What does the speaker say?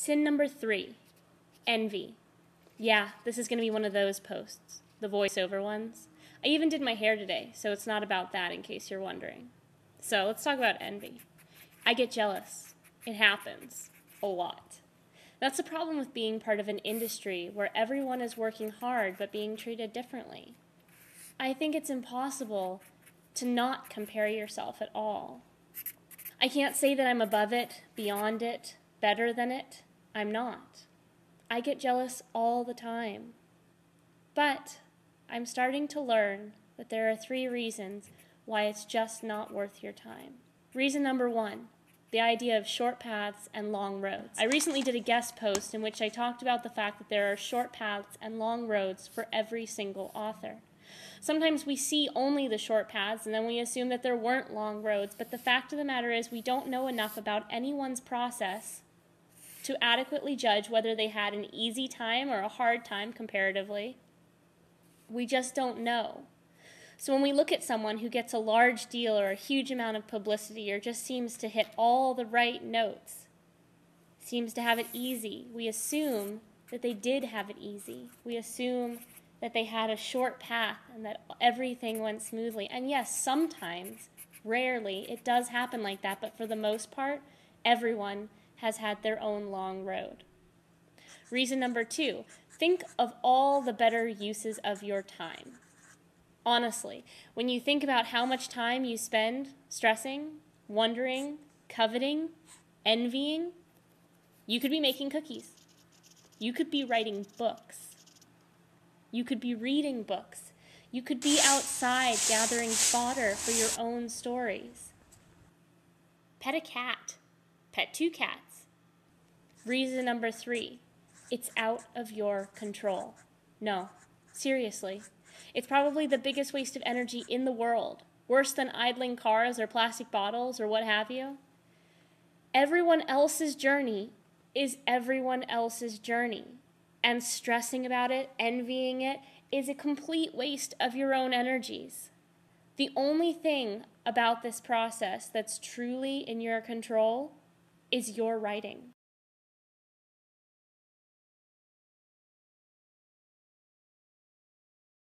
Sin number 3, envy. Yeah, this is going to be one of those posts, the voiceover ones. I even did my hair today, so it's not about that in case you're wondering. So let's talk about envy. I get jealous. It happens. A lot. That's the problem with being part of an industry where everyone is working hard but being treated differently. I think it's impossible to not compare yourself at all. I can't say that I'm above it, beyond it, better than it. I'm not. I get jealous all the time. But I'm starting to learn that there are 3 reasons why it's just not worth your time. Reason number 1, the idea of short paths and long roads. I recently did a guest post in which I talked about the fact that there are short paths and long roads for every single author. Sometimes we see only the short paths and then we assume that there weren't long roads, but the fact of the matter is we don't know enough about anyone's process to adequately judge whether they had an easy time or a hard time comparatively. We just don't know. So when we look at someone who gets a large deal or a huge amount of publicity or just seems to hit all the right notes, seems to have it easy, we assume that they did have it easy. We assume that they had a short path and that everything went smoothly. And yes, sometimes, rarely, it does happen like that, but for the most part, everyone has had their own long road. Reason number 2, think of all the better uses of your time. Honestly, when you think about how much time you spend stressing, wondering, coveting, envying, you could be making cookies. You could be writing books. You could be reading books. You could be outside gathering fodder for your own stories. Pet a cat. Pet 2 cats. Reason number 3, it's out of your control. No, seriously. It's probably the biggest waste of energy in the world, worse than idling cars or plastic bottles or what have you. Everyone else's journey is everyone else's journey, and stressing about it, envying it, is a complete waste of your own energies. The only thing about this process that's truly in your control is your writing.